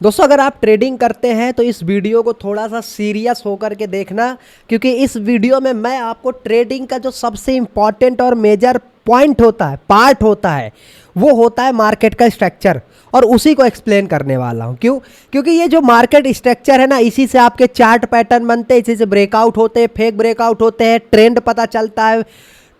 दोस्तों अगर आप ट्रेडिंग करते हैं तो इस वीडियो को थोड़ा सा सीरियस होकर के देखना, क्योंकि इस वीडियो में मैं आपको ट्रेडिंग का जो सबसे इम्पॉर्टेंट और मेजर पॉइंट होता है, पार्ट होता है, वो होता है मार्केट का स्ट्रक्चर, और उसी को एक्सप्लेन करने वाला हूँ। क्यों? क्योंकि ये जो मार्केट स्ट्रक्चर है ना, इसी से आपके चार्ट पैटर्न बनते हैं, इसी से ब्रेकआउट होते हैं, फेक ब्रेकआउट होते हैं, ट्रेंड पता चलता है,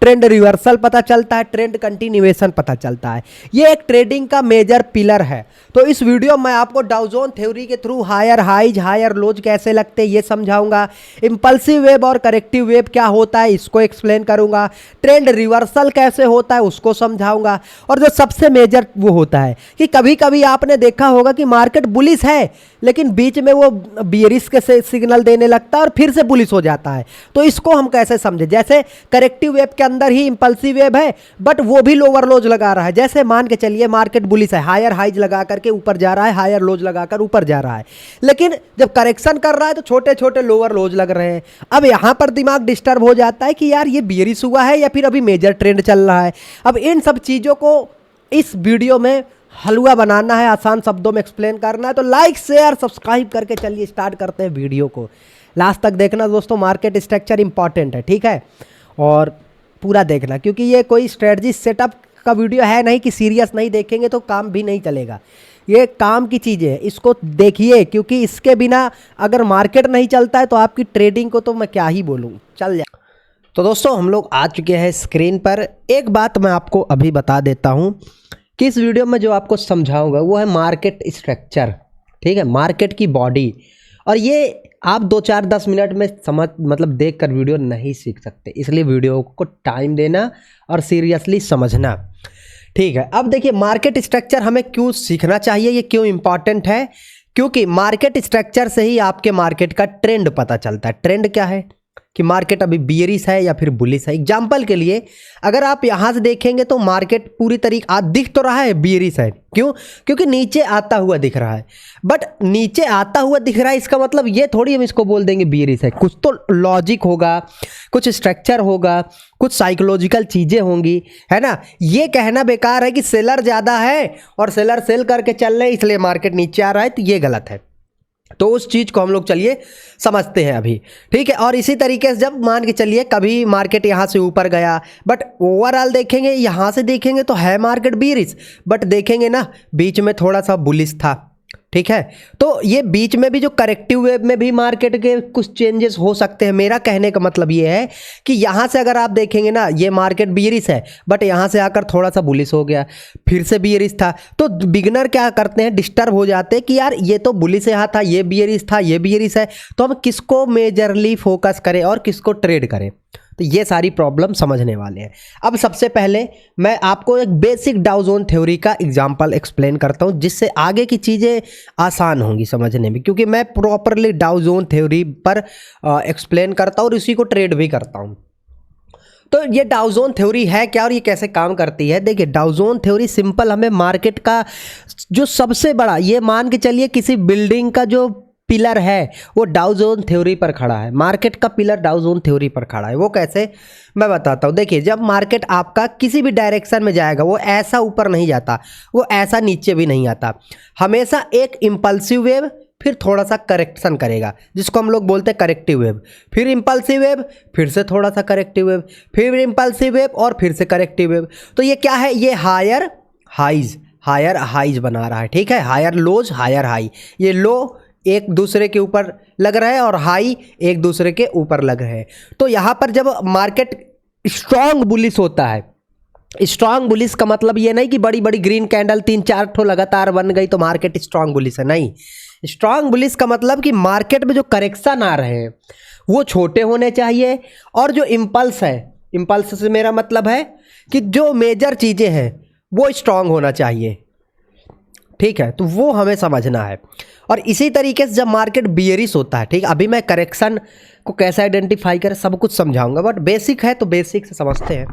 ट्रेंड रिवर्सल पता चलता है, ट्रेंड कंटिन्यूएशन पता चलता है। ये एक ट्रेडिंग का मेजर पिलर है। तो इस वीडियो में आपको डाउ जोन थ्योरी के through higher highs higher lows कैसे लगते हैं ये समझाऊंगा। इंपल्सिव वेव और करेक्टिव वेव क्या होता है इसको एक्सप्लेन करूंगा। ट्रेंड रिवर्सल कैसे होता है उसको समझाऊंगा। और जो सबसे मेजर वो होता है कि कभी कभी आपने देखा होगा कि मार्केट बुलिश है, लेकिन बीच में वो बियरिश के सिग्नल देने लगता है और फिर से बुलिश हो जाता है। तो इसको हम कैसे समझे? जैसे करेक्टिव वेव के अंदर ही इंपल्सिव वेव है, बट वो भी लोअर लोज लगा रहा है। जैसे मान के चलिए मार्केट बुलिश है, हायर हाइज लगा करके ऊपर जा रहा है, हायर लोज लगाकर ऊपर जा रहा है, लेकिन जब करेक्शन कर रहा है तो छोटे छोटे लोअर लोज लग रहे हैं। अब यहां पर दिमाग डिस्टर्ब हो जाता है कि यार ये बियरिश हुआ है या फिर अभी मेजर ट्रेंड चल रहा है। अब इन सब चीजों को इस वीडियो में हलवा बनाना है, आसान शब्दों में एक्सप्लेन करना है। तो लाइक शेयर सब्सक्राइब करके चलिए स्टार्ट करते हैं वीडियो को। लास्ट तक देखना दोस्तों, मार्केट स्ट्रक्चर इंपॉर्टेंट है, ठीक है? और पूरा देखना, क्योंकि ये कोई स्ट्रेटजी सेटअप का वीडियो है नहीं कि सीरियस नहीं देखेंगे तो काम भी नहीं चलेगा। ये काम की चीज़ है, इसको देखिए, क्योंकि इसके बिना अगर मार्केट नहीं चलता है तो आपकी ट्रेडिंग को तो मैं क्या ही बोलूँ, चल जाए। तो दोस्तों हम लोग आ चुके हैं स्क्रीन पर। एक बात मैं आपको अभी बता देता हूँ कि इस वीडियो में जो आपको समझाऊंगा वो है मार्केट स्ट्रक्चर, ठीक है? मार्केट की बॉडी। और ये आप 2-4-10 मिनट में समझ मतलब देख कर वीडियो नहीं सीख सकते, इसलिए वीडियो को टाइम देना और सीरियसली समझना, ठीक है? अब देखिए मार्केट स्ट्रक्चर हमें क्यों सीखना चाहिए, ये क्यों इंपॉर्टेंट है? क्योंकि मार्केट स्ट्रक्चर से ही आपके मार्केट का ट्रेंड पता चलता है। ट्रेंड क्या है कि मार्केट अभी बियरिश है या फिर बुलिश है। एग्जाम्पल के लिए अगर आप यहाँ से देखेंगे तो मार्केट पूरी तरीके दिख तो रहा है बियरिश है। क्यों? क्योंकि नीचे आता हुआ दिख रहा है। बट नीचे आता हुआ दिख रहा है इसका मतलब ये थोड़ी हम इसको बोल देंगे बियरिश है। कुछ तो लॉजिक होगा, कुछ स्ट्रक्चर होगा, कुछ साइकोलॉजिकल चीज़ें होंगी, है ना? ये कहना बेकार है कि सेलर ज़्यादा है और सेलर सेल करके चल रहे इसलिए मार्केट नीचे आ रहा है, तो ये गलत है। तो उस चीज़ को हम लोग चलिए समझते हैं अभी, ठीक है? और इसी तरीके से जब मान के चलिए कभी मार्केट यहाँ से ऊपर गया, बट ओवरऑल देखेंगे, यहाँ से देखेंगे तो है मार्केट बियरिश, बट देखेंगे ना बीच में थोड़ा सा बुलिश था, ठीक है? तो ये बीच में भी जो करेक्टिव वेव में भी मार्केट के कुछ चेंजेस हो सकते हैं। मेरा कहने का मतलब ये है कि यहाँ से अगर आप देखेंगे ना, ये मार्केट बियरिश है, बट यहाँ से आकर थोड़ा सा बुलिश हो गया, फिर से बियरिश था, तो बिगनर क्या करते हैं, डिस्टर्ब हो जाते हैं कि यार ये तो बुलिश यहाँ था, ये बियरिश था, ये बियरिश है, तो हम किसको मेजरली फोकस करें और किसको ट्रेड करें? तो ये सारी प्रॉब्लम समझने वाले हैं। अब सबसे पहले मैं आपको एक बेसिक डाउ जोन थ्योरी का एग्जांपल एक्सप्लेन करता हूं, जिससे आगे की चीज़ें आसान होंगी समझने में, क्योंकि मैं प्रॉपरली डाउ जोन थ्योरी पर एक्सप्लेन करता हूं और इसी को ट्रेड भी करता हूं। तो ये डाउ जोन थ्योरी है क्या और ये कैसे काम करती है? देखिए डाउ जोन थ्योरी सिंपल, हमें मार्केट का जो सबसे बड़ा, ये मान के चलिए किसी बिल्डिंग का जो पिलर है वो डाउ जोन थ्योरी पर खड़ा है। मार्केट का पिलर डाउ जोन थ्योरी पर खड़ा है। वो कैसे, मैं बताता हूँ। देखिए जब मार्केट आपका किसी भी डायरेक्शन में जाएगा वो ऐसा ऊपर नहीं जाता, वो ऐसा नीचे भी नहीं आता, हमेशा एक इम्पल्सिव वेव फिर थोड़ा सा करेक्शन करेगा, जिसको हम लोग बोलते हैं करेक्टिव वेव, फिर इम्पल्सिव वेव, फिर से थोड़ा सा करेक्टिव वेव, फिर इम्पल्सिव वेव और फिर से करेक्टिव वेव। तो ये क्या है? ये हायर हाइज बना रहा है, ठीक है? हायर लोज हायर हाई, ये लो एक दूसरे के ऊपर लग रहा है और हाई एक दूसरे के ऊपर लग रहे हैं। तो यहाँ पर जब मार्केट स्ट्रांग बुलिश होता है, स्ट्रांग बुलिश का मतलब ये नहीं कि बड़ी बड़ी ग्रीन कैंडल 3-4 ठो लगातार बन गई तो मार्केट स्ट्रांग बुलिश है, नहीं। स्ट्रांग बुलिश का मतलब कि मार्केट में जो करेक्शन आ रहे हैं वो छोटे होने चाहिए, और जो इम्पल्स है, इम्पल्स से मेरा मतलब है कि जो मेजर चीज़ें हैं वो स्ट्रांग होना चाहिए, ठीक है? तो वो हमें समझना है। और इसी तरीके से जब मार्केट बियरिश होता है, ठीक है, अभी मैं करेक्शन को कैसे आइडेंटिफाई करें सब कुछ समझाऊंगा, बट बेसिक है तो बेसिक से समझते हैं,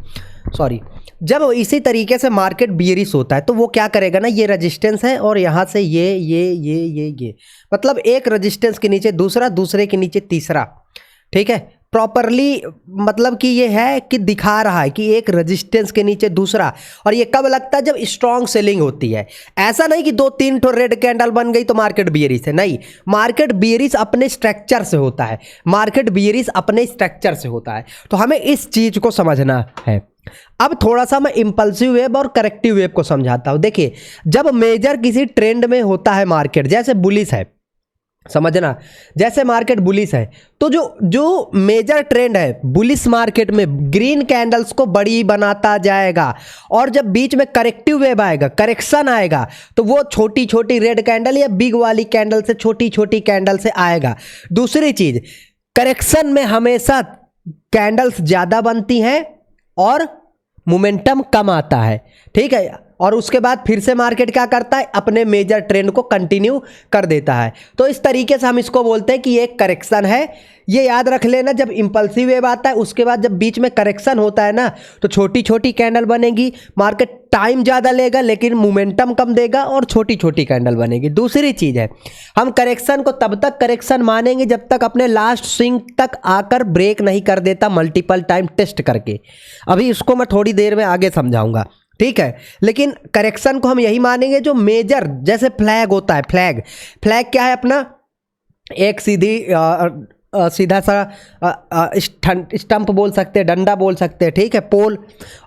सॉरी। जब इसी तरीके से मार्केट बियरिश होता है तो वो क्या करेगा ना, ये रेजिस्टेंस है और यहाँ से ये मतलब एक रेजिस्टेंस के नीचे दूसरा, दूसरे के नीचे तीसरा, ठीक है? प्रॉपरली मतलब कि ये है कि दिखा रहा है कि एक रेजिस्टेंस के नीचे दूसरा, और ये कब लगता है जब स्ट्रॉन्ग सेलिंग होती है। ऐसा नहीं कि 2-3 ठो रेड कैंडल बन गई तो मार्केट बियरिश है, नहीं, मार्केट बियरिश अपने स्ट्रक्चर से होता है, मार्केट बियरिश अपने स्ट्रक्चर से होता है। तो हमें इस चीज को समझना है। अब थोड़ा सा मैं इंपल्सिव वेव और करेक्टिव वेव को समझाता हूं। देखिए, जब मेजर किसी ट्रेंड में होता है मार्केट, जैसे बुलिश है, समझना, जैसे मार्केट बुलिश है, तो जो मेजर ट्रेंड है बुलिश मार्केट में ग्रीन कैंडल्स को बड़ी बनाता जाएगा, और जब बीच में करेक्टिव वेव आएगा, करेक्शन आएगा, तो वो छोटी छोटी रेड कैंडल या बिग वाली कैंडल से छोटी छोटी कैंडल से आएगा। दूसरी चीज, करेक्शन में हमेशा कैंडल्स ज्यादा बनती हैं और मोमेंटम कम आता है, ठीक है, और उसके बाद फिर से मार्केट क्या करता है, अपने मेजर ट्रेंड को कंटिन्यू कर देता है। तो इस तरीके से हम इसको बोलते हैं कि ये एक करेक्शन है। ये याद रख लेना, जब इंपल्सिव वेव आता है उसके बाद जब बीच में करेक्शन होता है ना, तो छोटी छोटी कैंडल बनेगी, मार्केट टाइम ज़्यादा लेगा लेकिन मोमेंटम कम देगा और छोटी छोटी कैंडल बनेगी। दूसरी चीज़ है, हम करेक्शन को तब तक करेक्शन मानेंगे जब तक अपने लास्ट स्विंग तक आकर ब्रेक नहीं कर देता मल्टीपल टाइम टेस्ट करके। अभी इसको मैं थोड़ी देर में आगे समझाऊंगा, ठीक है। लेकिन करेक्शन को हम यही मानेंगे जो मेजर, जैसे फ्लैग होता है, फ्लैग क्या है अपना, एक सीधा सा स्टंप बोल सकते हैं, डंडा बोल सकते हैं, ठीक है, पोल,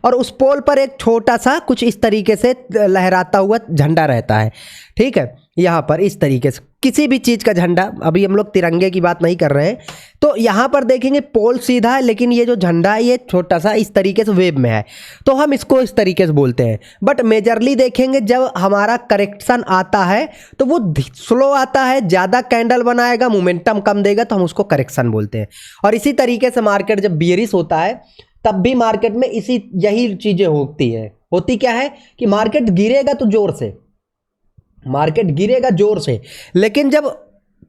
और उस पोल पर एक छोटा सा कुछ इस तरीके से लहराता हुआ झंडा रहता है, ठीक है, यहाँ पर इस तरीके से किसी भी चीज़ का झंडा, अभी हम लोग तिरंगे की बात नहीं कर रहे हैं। तो यहाँ पर देखेंगे पोल सीधा है लेकिन ये जो झंडा है ये छोटा सा इस तरीके से वेव में है, तो हम इसको इस तरीके से बोलते हैं। बट मेजरली देखेंगे जब हमारा करेक्शन आता है तो वो स्लो आता है, ज़्यादा कैंडल बनाएगा, मोमेंटम कम देगा, तो हम उसको करेक्शन बोलते हैं। और इसी तरीके से मार्केट जब बियरिश होता है तब भी मार्केट में यही चीज़ें होती क्या है कि मार्केट गिरेगा तो जोर से, मार्केट गिरेगा जोर से, लेकिन जब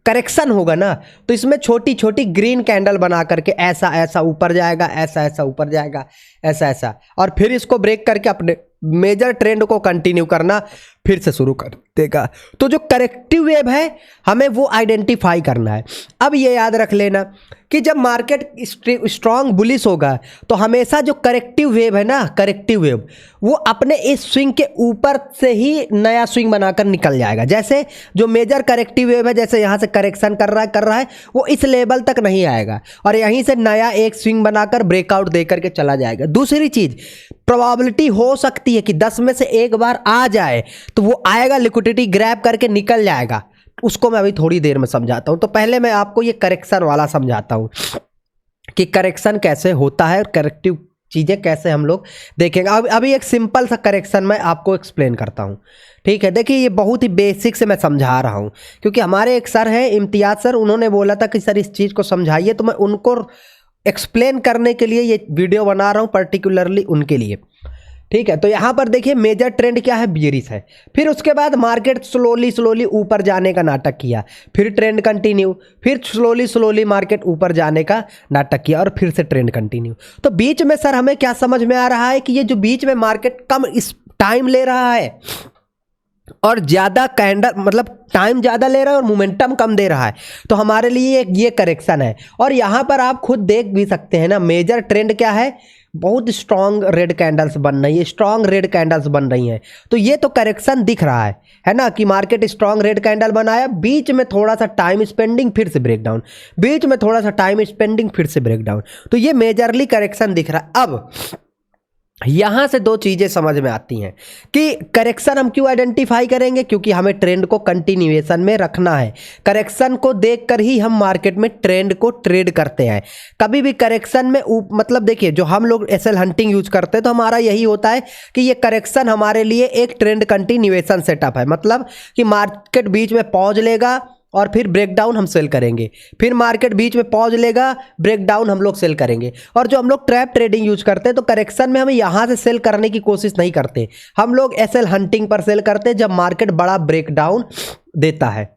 करेक्शन होगा ना तो इसमें छोटी छोटी ग्रीन कैंडल बना करके ऐसा ऐसा ऊपर जाएगा, ऐसा ऐसा ऊपर जाएगा, ऐसा ऐसा, और फिर इसको ब्रेक करके अपने मेजर ट्रेंड को कंटिन्यू करना फिर से शुरू कर देगा। तो जो करेक्टिव वेव है हमें वो आइडेंटिफाई करना है। अब ये याद रख लेना कि जब मार्केट स्ट्रॉन्ग बुलिश होगा तो हमेशा जो करेक्टिव वेव है ना, करेक्टिव वेव वो अपने इस स्विंग के ऊपर से ही नया स्विंग बनाकर निकल जाएगा। जैसे जो मेजर करेक्टिव वेव है, जैसे यहाँ से करेक्शन कर रहा है वो इस लेवल तक नहीं आएगा और यहीं से नया एक स्विंग बनाकर ब्रेकआउट दे करके चला जाएगा। दूसरी चीज, प्रोबेबिलिटी हो सकती है कि 10 में से एक बार आ जाए तो वो आएगा, लिक्विडिटी ग्रैब करके निकल जाएगा, उसको मैं अभी थोड़ी देर में समझाता हूं। तो पहले मैं आपको ये करेक्शन वाला समझाता हूं कि करेक्शन कैसे होता है और करेक्टिव चीजें कैसे हम लोग देखेंगे। अभी एक सिंपल सा करेक्शन मैं आपको एक्सप्लेन करता हूं, ठीक है। देखिए ये बहुत ही बेसिक से मैं समझा रहा हूं क्योंकि हमारे एक सर हैं इम्तियाज सर, उन्होंने बोला था कि सर इस चीज को समझाइए, तो मैं उनको एक्सप्लेन करने के लिए ये वीडियो बना रहा हूँ, पर्टिकुलरली उनके लिए, ठीक है। तो यहाँ पर देखिए मेजर ट्रेंड क्या है, बियरिश है। फिर उसके बाद मार्केट स्लोली ऊपर जाने का नाटक किया, फिर ट्रेंड कंटिन्यू, फिर स्लोली मार्केट ऊपर जाने का नाटक किया और फिर से ट्रेंड कंटिन्यू। तो बीच में सर हमें क्या समझ में आ रहा है कि ये जो बीच में मार्केट कम इस टाइम ले रहा है और ज़्यादा कैंडल, मतलब टाइम ज़्यादा ले रहा है और मोमेंटम कम दे रहा है, तो हमारे लिए ये करेक्शन है। और यहाँ पर आप खुद देख भी सकते हैं ना, मेजर ट्रेंड क्या है, बहुत स्ट्रॉन्ग रेड कैंडल्स बन रही है, स्ट्रॉन्ग रेड कैंडल्स बन रही हैं, तो ये तो करेक्शन दिख रहा है ना, कि मार्केट स्ट्रॉन्ग रेड कैंडल बनाया, बीच में थोड़ा सा टाइम स्पेंडिंग, फिर से ब्रेकडाउन, बीच में थोड़ा सा टाइम स्पेंडिंग, फिर से ब्रेकडाउन, तो ये मेजरली करेक्शन दिख रहा है। अब यहां से दो चीजें समझ में आती हैं कि करेक्शन हम क्यों आइडेंटिफाई करेंगे, क्योंकि हमें ट्रेंड को कंटिन्यूएशन में रखना है। करेक्शन को देखकर ही हम मार्केट में ट्रेंड को ट्रेड करते हैं। कभी भी करेक्शन में मतलब देखिए, जो हम लोग एसएल हंटिंग यूज करते हैं तो हमारा यही होता है कि ये करेक्शन हमारे लिए एक ट्रेंड कंटिन्यूएशन सेटअप है, मतलब कि मार्केट बीच में पॉज लेगा और फिर ब्रेकडाउन हम सेल करेंगे, फिर मार्केट बीच में पॉज लेगा, ब्रेकडाउन हम लोग सेल करेंगे। और जो हम लोग ट्रैप ट्रेडिंग यूज करते हैं तो करेक्शन में हम यहां से सेल करने की कोशिश नहीं करते, हम लोग एसएल हंटिंग पर सेल करते हैं जब मार्केट बड़ा ब्रेकडाउन देता है।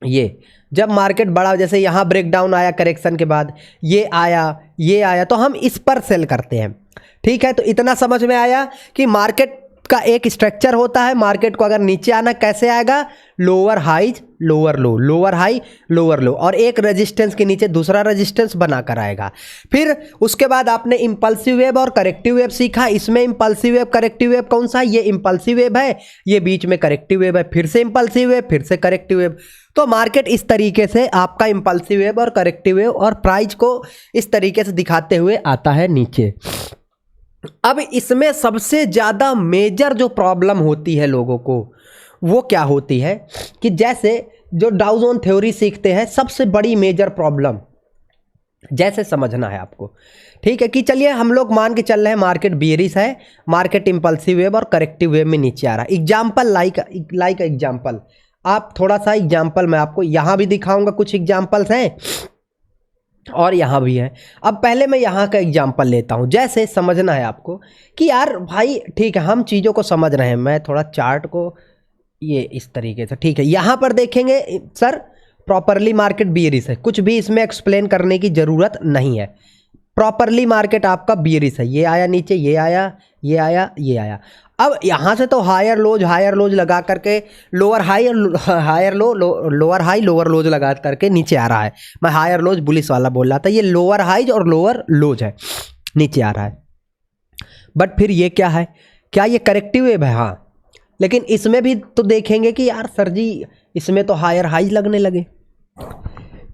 ये जब मार्केट बड़ा, जैसे यहां ब्रेकडाउन आया करेक्शन के बाद, ये आया, तो हम इस पर सेल करते हैं, ठीक है। तो इतना समझ में आया कि मार्केट का एक स्ट्रक्चर होता है। मार्केट को अगर नीचे आना कैसे आएगा, lower highs lower lows, lower high lower low, और एक रेजिस्टेंस के नीचे दूसरा रेजिस्टेंस बनाकर आएगा। फिर उसके बाद आपने इंपल्सिव वेव और करेक्टिव वेव सीखा। इसमें इंपल्सिव वेव करेक्टिव वेव कौन सा है, ये इंपल्सिव वेव है, ये बीच में करेक्टिव वेव है, फिर से इंपल्सिव वेव, फिर से करेक्टिव वेव। तो मार्केट इस तरीके से आपका इंपल्सिव वेव और करेक्टिव वेव और प्राइस को इस तरीके से दिखाते हुए आता है नीचे। अब इसमें सबसे ज़्यादा मेजर जो प्रॉब्लम होती है लोगों को वो क्या होती है कि जैसे जो डाउ जोन थ्योरी सीखते हैं, सबसे बड़ी मेजर प्रॉब्लम जैसे समझना है आपको, ठीक है, कि चलिए हम लोग मान के चल रहे हैं मार्केट बियरिश है, मार्केट इंपल्सिव वेव और करेक्टिव वेव में नीचे आ रहा है। एग्जाम्पल लाइक एग्जाम्पल, आप थोड़ा सा एग्जाम्पल मैं आपको यहाँ भी दिखाऊंगा, कुछ एग्जाम्पल्स हैं और यहाँ भी है। अब पहले मैं यहाँ का एग्जाम्पल लेता हूँ। जैसे समझना है आपको कि यार भाई ठीक है, हम चीज़ों को समझ रहे हैं, मैं थोड़ा चार्ट को ये इस तरीके से, ठीक है, यहाँ पर देखेंगे सर प्रॉपरली मार्केट बियरिश है, कुछ भी इसमें एक्सप्लेन करने की ज़रूरत नहीं है। प्रॉपरली मार्केट आपका बियरिश है, ये आया नीचे, ये आया, ये आया, ये आया। अब यहाँ से तो हायर लोज लगा करके lower high higher low lower high lower lows लगा करके नीचे आ रहा है। मैं हायर लोज बुलिस वाला बोल रहा था, ये लोअर हाइज और लोअर लोज है, नीचे आ रहा है। बट फिर ये क्या है, क्या ये करेक्टिव वेव है? हाँ, लेकिन इसमें भी तो देखेंगे कि यार सर जी इसमें तो हायर हाइज लगने लगे,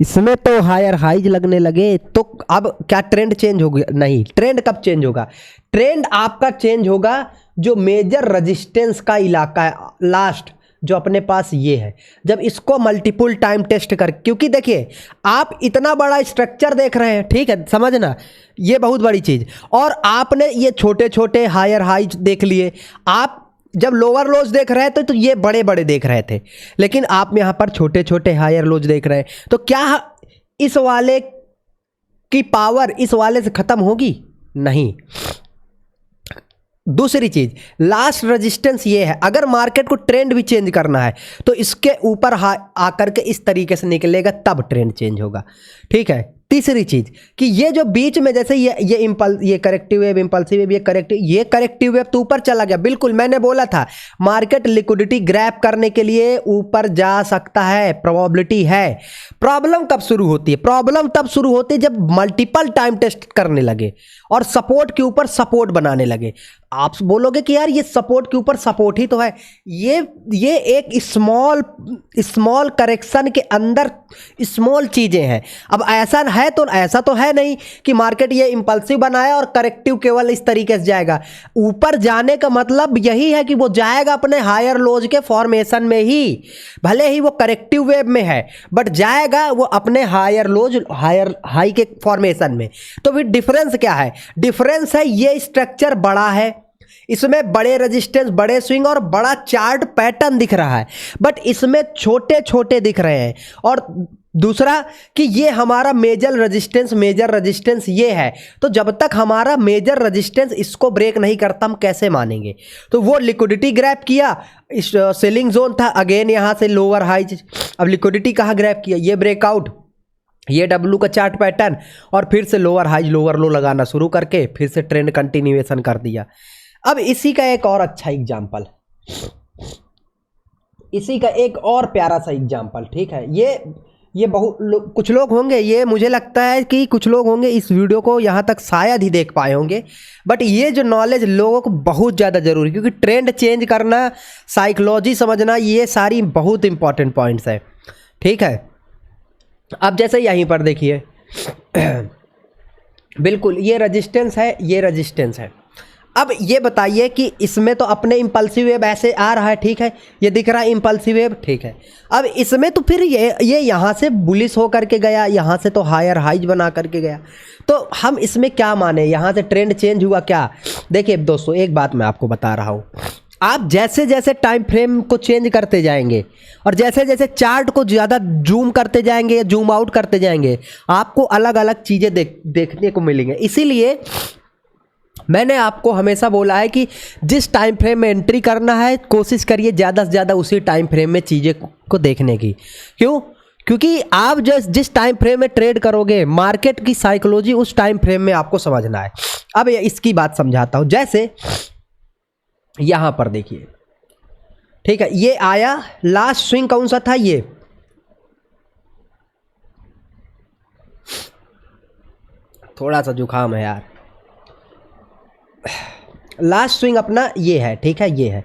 इसमें तो हायर हाइज लगने लगे, तो अब क्या ट्रेंड चेंज हो गया? नहीं, ट्रेंड कब चेंज होगा? ट्रेंड आपका चेंज होगा जो मेजर रेजिस्टेंस का इलाका है, लास्ट जो अपने पास ये है, जब इसको मल्टीपल टाइम टेस्ट कर, क्योंकि देखिए आप इतना बड़ा स्ट्रक्चर देख रहे हैं, ठीक है, समझना ये बहुत बड़ी चीज़, और आपने ये छोटे छोटे हायर हाइज देख लिए। आप जब लोअर लोज देख रहे थे तो ये बड़े बड़े देख रहे थे, लेकिन आप यहाँ पर छोटे छोटे हायर लोज देख रहे हैं, तो क्या इस वाले की पावर इस वाले से ख़त्म होगी? नहीं। दूसरी चीज, लास्ट रेजिस्टेंस ये है, अगर मार्केट को ट्रेंड भी चेंज करना है तो इसके ऊपर आकर के इस तरीके से निकलेगा, तब ट्रेंड चेंज होगा, ठीक है। तीसरी चीज कि ये जो बीच में जैसे ये करेक्टिव वेव, इंपल्सिव वेव, ये करेक्टिव वेव तो ऊपर चला गया, बिल्कुल मैंने बोला था मार्केट लिक्विडिटी ग्रैब करने के लिए ऊपर जा सकता है, प्रोबेबिलिटी है। प्रॉब्लम कब शुरू होती है? प्रॉब्लम तब शुरू होती है जब मल्टीपल टाइम टेस्ट करने लगे और सपोर्ट के ऊपर सपोर्ट बनाने लगे। आप बोलोगे कि यार ये सपोर्ट के ऊपर सपोर्ट ही तो है, ये एक स्मॉल करेक्शन के अंदर स्मॉल चीजें हैं। अब ऐसा तो है नहीं कि मार्केट ये इंपल्सिव बनाया और करेक्टिव केवल इस तरीके से जाएगा। ऊपर जाने का मतलब यही है कि वो जाएगा अपने हायर लोज के फॉर्मेशन में ही, भले ही वो करेक्टिव वेव में है, बट जाएगा वो अपने हायर लोज हायर हाई के फॉर्मेशन में। तो फिर डिफरेंस क्या है? डिफरेंस है ये स्ट्रक्चर बड़ा है, इसमें बड़े रेजिस्टेंस, बड़े स्विंग और बड़ा चार्ट पैटर्न दिख रहा है, बट इसमें छोटे छोटे दिख रहे हैं। और दूसरा कि ये हमारा मेजर रेजिस्टेंस ये है, तो जब तक हमारा मेजर रेजिस्टेंस इसको ब्रेक नहीं करता हम कैसे मानेंगे? तो वो लिक्विडिटी ग्रैब किया, सेलिंग जोन था, अगेन यहाँ से लोअर हाइज। अब लिक्विडिटी कहाँ ग्रैब किया? ये ब्रेकआउट, ये डब्ल्यू का चार्ट पैटर्न, और फिर से लोअर हाइज लोअर लो लगाना शुरू करके फिर से ट्रेंड कंटिन्यूएशन कर दिया। अब इसी का एक और अच्छा एग्जाम्पल, इसी का एक और प्यारा सा एग्जाम्पल, ठीक है। ये कुछ लोग होंगे, ये मुझे लगता है कि कुछ लोग होंगे इस वीडियो को यहाँ तक शायद ही देख पाए होंगे, बट ये जो नॉलेज लोगों को बहुत ज़्यादा जरूरी, क्योंकि ट्रेंड चेंज करना, साइकोलॉजी समझना, ये सारी बहुत इंपॉर्टेंट पॉइंट्स है, ठीक है। अब जैसे यहीं पर देखिए बिल्कुल ये रेजिस्टेंस है, ये रेजिस्टेंस है। अब ये बताइए कि इसमें तो अपने इंपल्सिव वेव ऐसे आ रहा है, ठीक है, ये दिख रहा है इंपल्सिव वेव, ठीक है। अब इसमें तो फिर ये यहाँ से बुलिश हो करके गया, यहाँ से तो हायर हाइज बना करके गया, तो हम इसमें क्या माने? यहाँ से ट्रेंड चेंज हुआ क्या? देखिए दोस्तों, एक बात मैं आपको बता रहा हूँ, आप जैसे जैसे टाइम फ्रेम को चेंज करते जाएंगे और जैसे जैसे चार्ट को ज़्यादा जूम करते जाएंगे या जूम आउट करते जाएंगे, आपको अलग अलग चीज़ें देखने को मिलेंगे। इसीलिए मैंने आपको हमेशा बोला है कि जिस टाइम फ्रेम में एंट्री करना है, कोशिश करिए ज़्यादा से ज़्यादा उसी टाइम फ्रेम में चीज़ें को देखने की। क्यों? क्योंकि आप जिस टाइम फ्रेम में ट्रेड करोगे, मार्केट की साइकोलॉजी उस टाइम फ्रेम में आपको समझना है। अब इसकी बात समझाता हूँ। जैसे यहाँ पर देखिए, ठीक है, ये आया लास्ट स्विंग कौन सा था, ये थोड़ा सा जुकाम है यार, लास्ट स्विंग अपना ये है, ठीक है, ये है।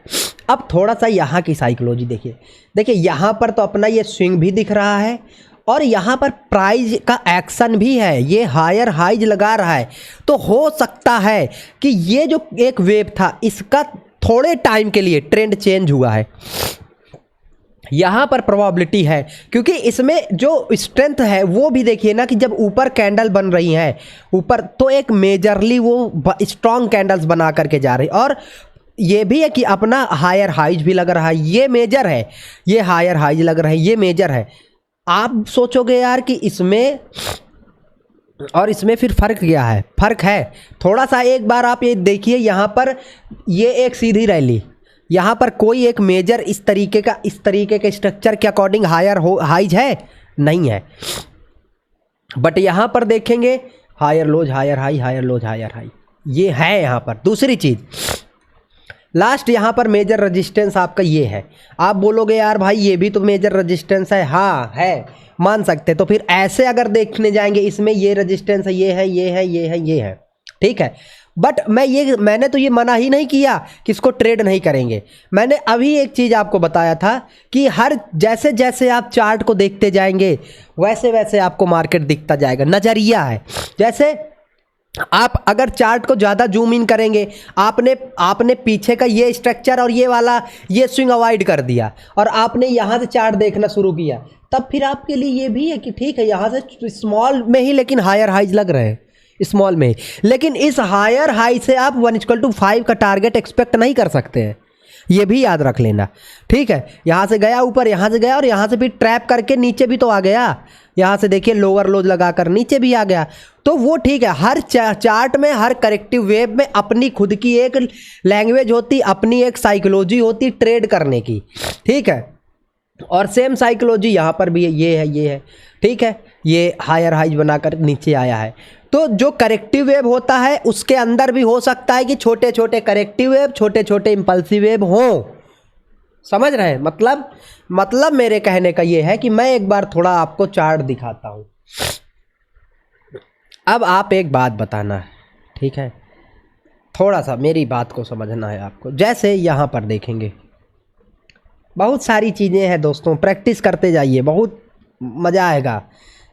अब थोड़ा सा यहाँ की साइकोलॉजी देखिए, देखिए यहाँ पर तो अपना ये स्विंग भी दिख रहा है और यहाँ पर प्राइज का एक्शन भी है, ये हायर हाइज लगा रहा है। तो हो सकता है कि ये जो एक वेव था इसका थोड़े टाइम के लिए ट्रेंड चेंज हुआ है, यहाँ पर प्रोबेबिलिटी है, क्योंकि इसमें जो स्ट्रेंथ है वो भी देखिए ना कि जब ऊपर कैंडल बन रही हैं ऊपर, तो एक मेजरली वो स्ट्रॉन्ग कैंडल्स बना करके जा रही, और ये भी है कि अपना हायर हाइज भी लग रहा है, ये मेजर है, ये हायर हाइज लग रहा है, ये मेजर है। आप सोचोगे यार कि इसमें और इसमें फिर फ़र्क क्या है, फ़र्क है थोड़ा सा। एक बार आप ये देखिए, यहाँ पर ये एक सीधी रैली, यहाँ पर कोई एक मेजर इस तरीके के स्ट्रक्चर के अकॉर्डिंग हायर हाइज है नहीं है, बट यहाँ पर देखेंगे higher lows higher high, higher lows higher high, ये है यहाँ पर। दूसरी चीज़, लास्ट यहाँ पर मेजर रेजिस्टेंस आपका ये है। आप बोलोगे यार भाई ये भी तो मेजर रेजिस्टेंस है, हाँ है, मान सकते। तो फिर ऐसे अगर देखने जाएंगे, इसमें ये रेजिस्टेंस है, ये है, ये है, ये है, ये है, ठीक है। बट मैंने तो ये मना ही नहीं किया कि इसको ट्रेड नहीं करेंगे। मैंने अभी एक चीज़ आपको बताया था कि हर जैसे जैसे आप चार्ट को देखते जाएंगे वैसे वैसे आपको मार्केट दिखता जाएगा, नज़रिया है। जैसे आप अगर चार्ट को ज़्यादा जूम इन करेंगे, आपने पीछे का ये स्ट्रक्चर और ये वाला ये स्विंग अवॉइड कर दिया और आपने यहाँ से चार्ट देखना शुरू किया, तब फिर आपके लिए ये भी है कि ठीक है यहाँ से स्मॉल में ही लेकिन हायर हाइज लग रहे हैं, स्मॉल में ही, लेकिन इस हायर हाई से आप 1:5 का टारगेट एक्सपेक्ट नहीं कर सकते हैं, ये भी याद रख लेना, ठीक है। यहाँ से गया ऊपर, यहाँ से गया और यहाँ से भी ट्रैप करके नीचे भी तो आ गया, यहाँ से देखिए लोअर लोज लगाकर नीचे भी आ गया, तो वो ठीक है। हर चार्ट में, हर करेक्टिव वेव में अपनी खुद की एक लैंग्वेज होती, अपनी एक साइकोलॉजी होती ट्रेड करने की, ठीक है। और सेम साइकोलॉजी यहाँ पर भी है, ये है, ये है, ठीक है। ये हायर हाइज बनाकर नीचे आया है, तो जो करेक्टिव वेव होता है उसके अंदर भी हो सकता है कि छोटे छोटे करेक्टिव वेव, छोटे छोटे इंपल्सिव वेव हों, समझ रहे हैं। मतलब मेरे कहने का ये है कि मैं एक बार थोड़ा आपको चार्ट दिखाता हूँ। अब आप एक बात बताना है, ठीक है, थोड़ा सा मेरी बात को समझना है आपको। जैसे यहाँ पर देखेंगे, बहुत सारी चीज़ें हैं दोस्तों, प्रैक्टिस करते जाइए, बहुत मज़ा आएगा।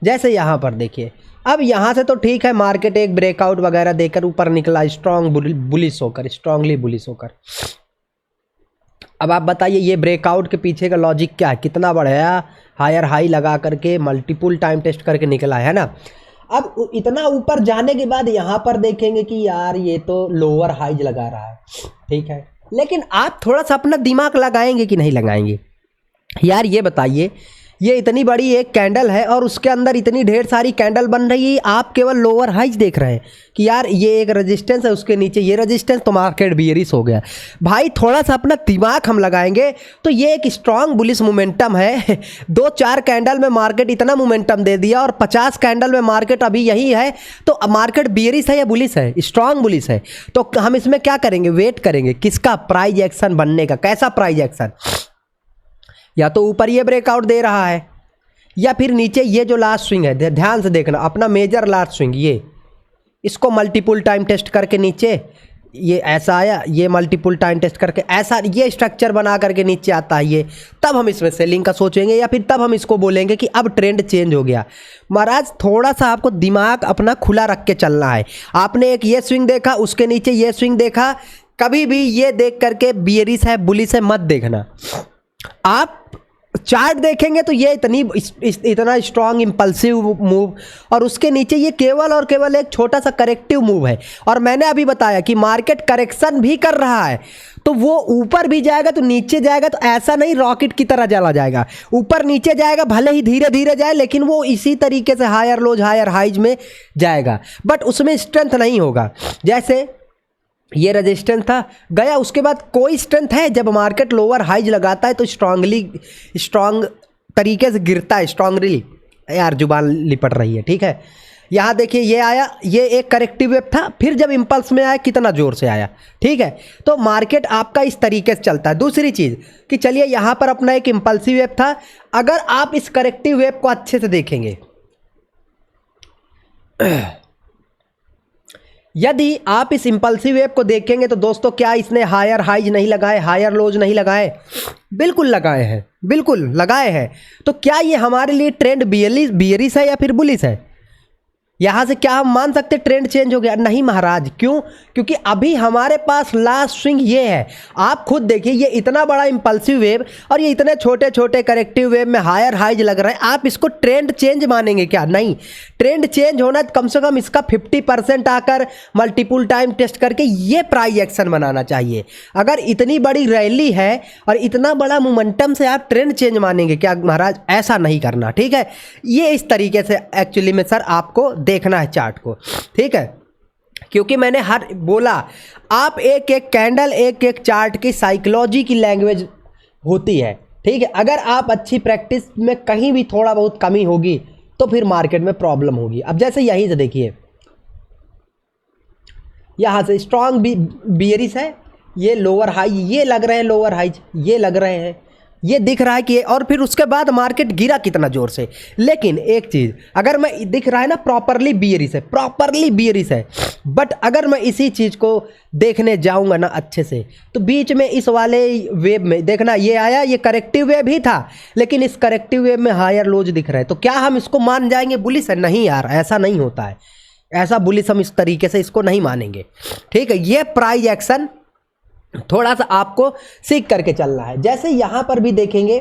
जैसे यहाँ पर देखिए, अब यहाँ से तो ठीक है, मार्केट एक ब्रेकआउट वगैरह देकर ऊपर निकला, स्ट्रॉन्ग बुलिश होकर, स्ट्रांगली बुलिश होकर। अब आप बताइए ये ब्रेकआउट के पीछे का लॉजिक क्या है, कितना बढ़ाया, हायर हाई लगा करके मल्टीपल टाइम टेस्ट करके निकला है ना। अब इतना ऊपर जाने के बाद यहाँ पर देखेंगे कि यार ये तो लोअर हाइज लगा रहा है, ठीक है, लेकिन आप थोड़ा सा अपना दिमाग लगाएंगे कि नहीं लगाएंगे। यार ये बताइए, ये इतनी बड़ी एक कैंडल है और उसके अंदर इतनी ढेर सारी कैंडल बन रही है, आप केवल लोअर हाइज देख रहे हैं कि यार ये एक रेजिस्टेंस है, उसके नीचे ये रेजिस्टेंस, तो मार्केट बियरिश हो गया। भाई थोड़ा सा अपना दिमाग हम लगाएंगे तो ये एक स्ट्रांग बुलिश मोमेंटम है। 2-4 कैंडल में मार्केट इतना मोमेंटम दे दिया और 50 कैंडल में मार्केट अभी यही है, तो मार्केट बियरिश है या बुलिश है, स्ट्रांग बुलिश है। तो हम इसमें क्या करेंगे, वेट करेंगे किसका, प्राइज एक्शन बनने का। कैसा प्राइज एक्शन, या तो ऊपर ये ब्रेकआउट दे रहा है या फिर नीचे ये जो लास्ट स्विंग है, ध्यान से देखना, अपना मेजर लास्ट स्विंग, ये इसको मल्टीपल टाइम टेस्ट करके नीचे ये ऐसा आया, ये मल्टीपल टाइम टेस्ट करके ऐसा ये स्ट्रक्चर बना करके नीचे आता है, ये तब हम इसमें सेलिंग का सोचेंगे या फिर तब हम इसको बोलेंगे कि अब ट्रेंड चेंज हो गया। महाराज थोड़ा सा आपको दिमाग अपना खुला रख के चलना है। आपने एक ये स्विंग देखा, उसके नीचे ये स्विंग देखा, कभी भी ये देख करके बियरिश है बुलिश है मत देखना। आप चार्ट देखेंगे तो ये इतना स्ट्रॉन्ग इंपल्सिव मूव और उसके नीचे ये केवल और केवल एक छोटा सा करेक्टिव मूव है। और मैंने अभी बताया कि मार्केट करेक्शन भी कर रहा है, तो वो ऊपर भी जाएगा तो नीचे जाएगा, तो ऐसा नहीं रॉकेट की तरह चला जाएगा, ऊपर नीचे जाएगा, भले ही धीरे धीरे जाए लेकिन वो इसी तरीके से हायर लोज हायर हाइज में जाएगा, बट उसमें स्ट्रेंथ नहीं होगा। जैसे ये रेजिस्टेंस था, गया, उसके बाद कोई स्ट्रेंथ है। जब मार्केट लोअर हाइज लगाता है तो स्ट्रांग तरीके से गिरता है, स्ट्रांगली, यार जुबान लिपट रही है, ठीक है। यहाँ देखिए ये आया, ये एक करेक्टिव वेव था, फिर जब इम्पल्स में आया कितना ज़ोर से आया, ठीक है। तो मार्केट आपका इस तरीके से चलता है। दूसरी चीज़ कि चलिए यहाँ पर अपना एक इम्पल्सिव वेव था, अगर आप इस करेक्टिव वेव को अच्छे से देखेंगे, यदि आप इस इम्पल्सिव वेव को देखेंगे तो दोस्तों क्या इसने हायर हाइज नहीं लगाए, हायर लोज नहीं लगाए? बिल्कुल लगाए हैं, बिल्कुल लगाए हैं। तो क्या ये हमारे लिए ट्रेंड बियरिश है या फिर बुलिश है? यहाँ से क्या हम मान सकते ट्रेंड चेंज हो गया? नहीं महाराज। क्यों? क्योंकि अभी हमारे पास लास्ट स्विंग ये है। आप खुद देखिए, ये इतना बड़ा इंपल्सिव वेव और ये इतने छोटे छोटे करेक्टिव वेव में हायर हाइज लग रहा है, आप इसको ट्रेंड चेंज मानेंगे क्या? नहीं। ट्रेंड चेंज होना कम से कम इसका 50% आकर मल्टीपल टाइम टेस्ट करके ये प्राइस एक्शन बनाना चाहिए। अगर इतनी बड़ी रैली है और इतना बड़ा मोमेंटम से आप ट्रेंड चेंज मानेंगे क्या महाराज? ऐसा नहीं करना, ठीक है। ये इस तरीके से एक्चुअली में सर आपको देखना है चार्ट को, ठीक है। क्योंकि मैंने हर बोला आप एक एक कैंडल, एक एक चार्ट की साइकोलॉजी की लैंग्वेज होती है, ठीक है। अगर आप अच्छी प्रैक्टिस में कहीं भी थोड़ा बहुत कमी होगी तो फिर मार्केट में प्रॉब्लम होगी। अब जैसे यहीं से देखिए, यहां से स्ट्रॉन्ग बियरिश है, ये लोअर हाई, ये लग रहे हैं लोअर हाइज, ये लग रहे हैं, ये दिख रहा है कि, और फिर उसके बाद मार्केट गिरा कितना जोर से। लेकिन एक चीज़, अगर मैं दिख रहा है ना प्रॉपरली बियरिश है, प्रॉपरली बियरिश है, बट अगर मैं इसी चीज़ को देखने जाऊंगा ना अच्छे से, तो बीच में इस वाले वेव में देखना, ये आया, ये करेक्टिव वेव ही था, लेकिन इस करेक्टिव वेव में हायर लोज दिख रहा है। तो क्या हम इसको मान जाएंगे बुलिश है? नहीं यार, ऐसा नहीं होता है। ऐसा बुलिश हम इस तरीके से इसको नहीं मानेंगे, ठीक है। ये प्राइस एक्शन थोड़ा सा आपको सीख करके चलना है। जैसे यहाँ पर भी देखेंगे,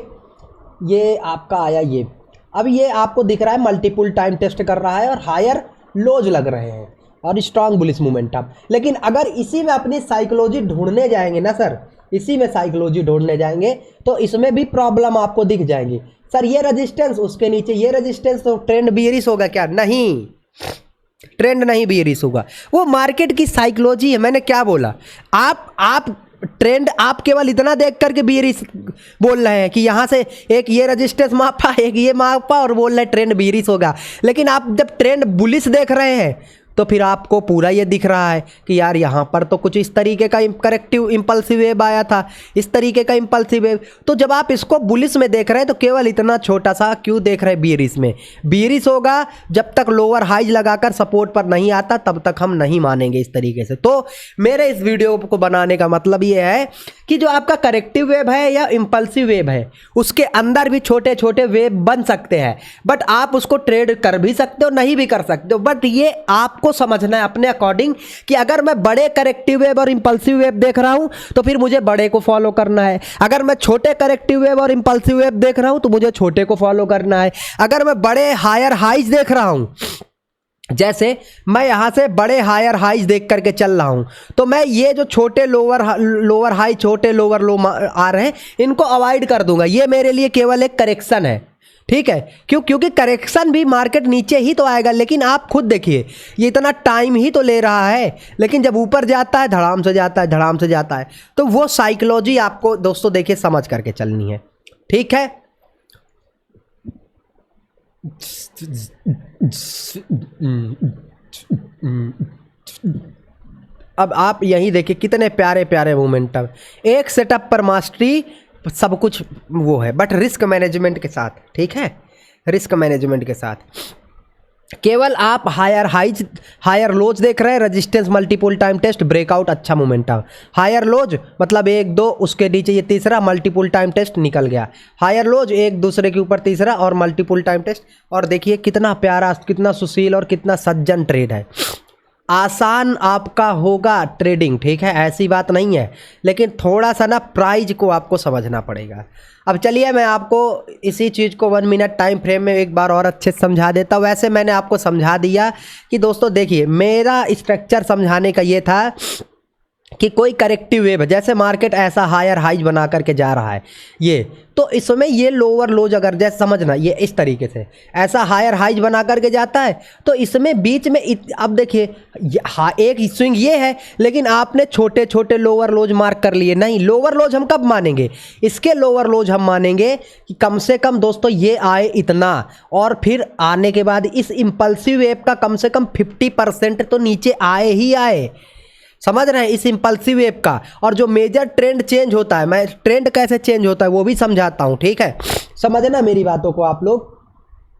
ये आपका आया, ये अब ये आपको दिख रहा है मल्टीपल टाइम टेस्ट कर रहा है और हायर लोज लग रहे हैं और स्ट्रांग बुलिश मोमेंटम। लेकिन अगर इसी में अपनी साइकोलॉजी ढूंढने जाएंगे ना सर, इसी में साइकोलॉजी ढूंढने जाएंगे तो इसमें भी प्रॉब्लम आपको दिख जाएंगी। सर ये रेजिस्टेंस, उसके नीचे ये रेजिस्टेंस, तो ट्रेंड बियरिश होगा क्या? नहीं, ट्रेंड नहीं बियरिश होगा। वो मार्केट की साइकोलॉजी है। मैंने क्या बोला, आप ट्रेंड आप केवल इतना देख करके बियरिश बोल रहे हैं कि यहाँ से एक ये रेजिस्टेंस मापा, एक ये मापा और बोल रहे हैं ट्रेंड बियरिश होगा। लेकिन आप जब ट्रेंड बुलिश देख रहे हैं तो फिर आपको पूरा ये दिख रहा है कि यार यहाँ पर तो कुछ इस तरीके का करेक्टिव इम्पल्सिव वेव आया था, इस तरीके का इम्पल्सिव वेव। तो जब आप इसको बुलिश में देख रहे हैं तो केवल इतना छोटा सा क्यों देख रहे हैं बियरिश में? बियरिश होगा जब तक लोअर हाइज लगाकर सपोर्ट पर नहीं आता, तब तक हम नहीं मानेंगे इस तरीके से। तो मेरे इस वीडियो को बनाने का मतलब ये है कि जो आपका करेक्टिव वेव है या इम्पल्सिव वेव है, उसके अंदर भी छोटे छोटे वेव बन सकते हैं, बट आप उसको ट्रेड कर भी सकते हो, नहीं भी कर सकते हो। बट ये आप को समझना है अपने अकॉर्डिंग कि अगर मैं बड़े करेक्टिव वेव और इंपल्सिव वेव देख रहा हूं तो फिर मुझे बड़े को फॉलो करना है। अगर मैं छोटे करेक्टिव वेव और इंपल्सिव वेव देख रहा हूं तो मुझे छोटे को फॉलो करना है। अगर मैं बड़े हायर हाइज देख रहा हूं, जैसे मैं यहां से बड़े हायर हाइज देख करके चल रहा हूं, तो मैं ये जो छोटे लोअर हाई, छोटे लोअर लो आ रहे हैं, इनको अवॉइड कर दूंगा। ये मेरे लिए केवल एक करेक्शन है, ठीक है। क्योंकि करेक्शन भी मार्केट नीचे ही तो आएगा। लेकिन आप खुद देखिए, ये इतना टाइम ही तो ले रहा है, लेकिन जब ऊपर जाता है धड़ाम से जाता है, धड़ाम से जाता है। तो वो साइकोलॉजी आपको दोस्तों देखिए समझ करके चलनी है, ठीक है। अब आप यही देखिए कितने प्यारे प्यारे मोमेंटम, एक सेटअप पर मास्टरी, सब कुछ वो है, बट रिस्क मैनेजमेंट के साथ, ठीक है, रिस्क मैनेजमेंट के साथ। केवल आप हायर हाइज हायर लोज देख रहे हैं, resistance multiple time test, breakout, अच्छा मोमेंटम। हायर लोज मतलब 1 2, उसके नीचे ये तीसरा मल्टीपल टाइम टेस्ट निकल गया। हायर लोज एक दूसरे के ऊपर तीसरा और मल्टीपल टाइम टेस्ट। और देखिए कितना प्यारा, कितना सुशील और कितना सज्जन ट्रेड है। आसान आपका होगा ट्रेडिंग, ठीक है, ऐसी बात नहीं है, लेकिन थोड़ा सा ना प्राइज को आपको समझना पड़ेगा। अब चलिए मैं आपको इसी चीज़ को 1 मिनट टाइम फ्रेम में एक बार और अच्छे से समझा देता हूँ। वैसे मैंने आपको समझा दिया कि दोस्तों देखिए, मेरा स्ट्रक्चर समझाने का ये था कि कोई करेक्टिव वेव है, जैसे मार्केट ऐसा हायर हाइज बना करके जा रहा है ये, तो इसमें ये लोअर लोज अगर जैसे समझना ये इस तरीके से ऐसा हायर हाइज बना करके जाता है, तो इसमें बीच में अब देखिए एक स्विंग ये है, लेकिन आपने छोटे छोटे लोअर लोज मार्क कर लिए। नहीं, लोअर लोज हम कब मानेंगे, इसके लोअर लोज हम मानेंगे कि कम से कम दोस्तों ये आए इतना, और फिर आने के बाद इस इंपल्सिव वेव का कम से कम 50% तो नीचे आए ही आए। समझ रहे हैं इस इंपल्सिव वेव का। और जो मेजर ट्रेंड चेंज होता है, मैं ट्रेंड कैसे चेंज होता है वो भी समझाता हूं, ठीक है, समझना मेरी बातों को आप लोग।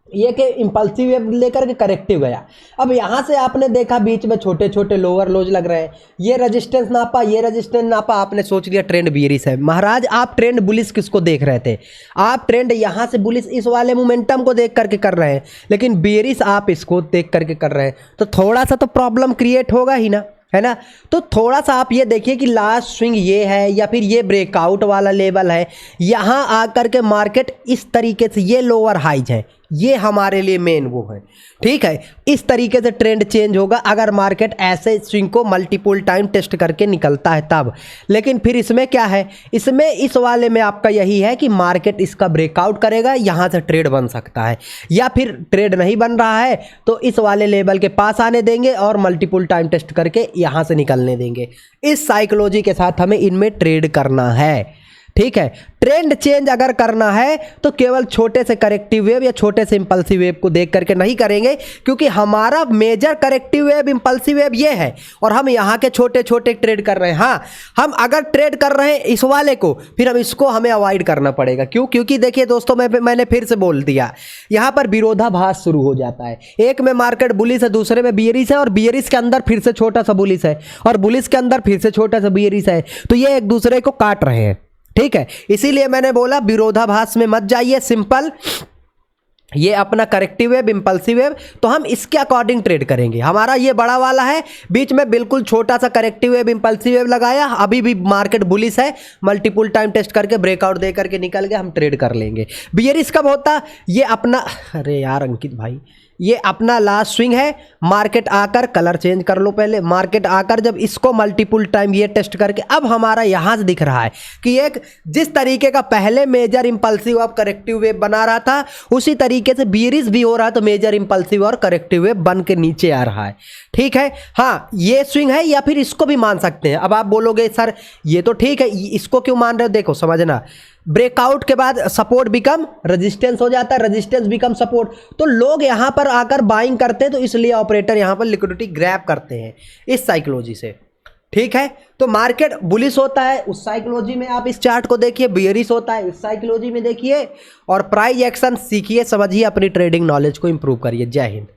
ये कि इंपल्सिव वेव लेकर के करेक्टिव गया, अब यहां से आपने देखा बीच में छोटे छोटे लोअर लोज लग रहे हैं, ये रेजिस्टेंस नापा, ये रेजिस्टेंस नापा, आपने सोच लिया ट्रेंड बियरिश है। महाराज आप ट्रेंड बुलिश किसको देख रहे थे, आप ट्रेंड यहां से बुलिश इस वाले मोमेंटम को देख करके कर रहे हैं, लेकिन बियरिश आप इसको देख करके कर रहे हैं, तो थोड़ा सा तो प्रॉब्लम क्रिएट होगा ही ना, है ना। तो थोड़ा सा आप ये देखिए कि लास्ट स्विंग ये है या फिर ये ब्रेकआउट वाला लेवल है, यहाँ आकर के मार्केट इस तरीके से ये लोअर हाइज है, ये हमारे लिए मेन वो है, ठीक है। इस तरीके से ट्रेंड चेंज होगा अगर मार्केट ऐसे स्विंग को मल्टीपल टाइम टेस्ट करके निकलता है तब। लेकिन फिर इसमें क्या है, इसमें इस वाले में आपका यही है कि मार्केट इसका ब्रेकआउट करेगा, यहाँ से ट्रेड बन सकता है, या फिर ट्रेड नहीं बन रहा है तो इस वाले लेवल के पास आने देंगे और मल्टीपल टाइम टेस्ट करके यहाँ से निकलने देंगे। इस साइकोलॉजी के साथ हमें इनमें ट्रेड करना है, ठीक है। ट्रेंड चेंज अगर करना है तो केवल छोटे से करेक्टिव वेव या छोटे से इंपल्सिव वेव को देख करके नहीं करेंगे, क्योंकि हमारा major corrective wave impulsive wave ये है और हम यहाँ के छोटे छोटे ट्रेड कर रहे हैं। हाँ, हम अगर ट्रेड कर रहे हैं इस वाले को, फिर हम इसको हमें अवॉइड करना पड़ेगा। क्यों? क्योंकि देखिए दोस्तों, मैंने फिर से बोल दिया, यहाँ पर विरोधाभास शुरू हो जाता है। एक में मार्केट बुलिश है, दूसरे में बियरिश है, और बियरिश के अंदर फिर से छोटा सा बुलिश है, और बुलिश के अंदर फिर से छोटा सा बियरिश है, तो ये एक दूसरे को काट रहे हैं, ठीक है। इसीलिए मैंने बोला विरोधाभास में मत जाइए, सिंपल ये अपना करेक्टिव वेव इंपल्सिव वेव, तो हम इसके अकॉर्डिंग ट्रेड करेंगे। हमारा ये बड़ा वाला है, बीच में बिल्कुल छोटा सा करेक्टिव वेव इंपल्सिव वेव लगाया, अभी भी मार्केट बुलिश है, मल्टीपल टाइम टेस्ट करके ब्रेकआउट दे करके निकल गया, हम ट्रेड कर लेंगे। बियरिश कब होता, ये अपना, अरे यार अंकित भाई, ये अपना लास्ट स्विंग है, मार्केट आकर, कलर चेंज कर लो पहले, मार्केट आकर जब इसको मल्टीपल टाइम ये टेस्ट करके, अब हमारा यहां से दिख रहा है कि एक जिस तरीके का पहले मेजर इंपल्सिव और करेक्टिव वेव बना रहा था, उसी तरीके से बियरिश भी हो रहा है, तो मेजर इंपल्सिव और करेक्टिव वेव बन के नीचे आ रहा है, ठीक है। हाँ, ये स्विंग है, या फिर इसको भी मान सकते हैं। अब आप बोलोगे सर ये तो ठीक है, इसको क्यों मान रहे हो, देखो समझना, ब्रेकआउट के बाद सपोर्ट बिकम रेजिस्टेंस हो जाता है, रेजिस्टेंस बिकम सपोर्ट, तो लोग यहां पर आकर बाइंग करते हैं, तो इसलिए ऑपरेटर यहां पर लिक्विडिटी ग्रैब करते हैं इस साइकोलॉजी से, ठीक है। तो मार्केट बुलिश होता है उस साइकोलॉजी में, आप इस चार्ट को देखिए, बियरिश होता है इस साइकोलॉजी में देखिए, और प्राइस एक्शन सीखिए, समझिए, अपनी ट्रेडिंग नॉलेज को इंप्रूव करिए। जय हिंद।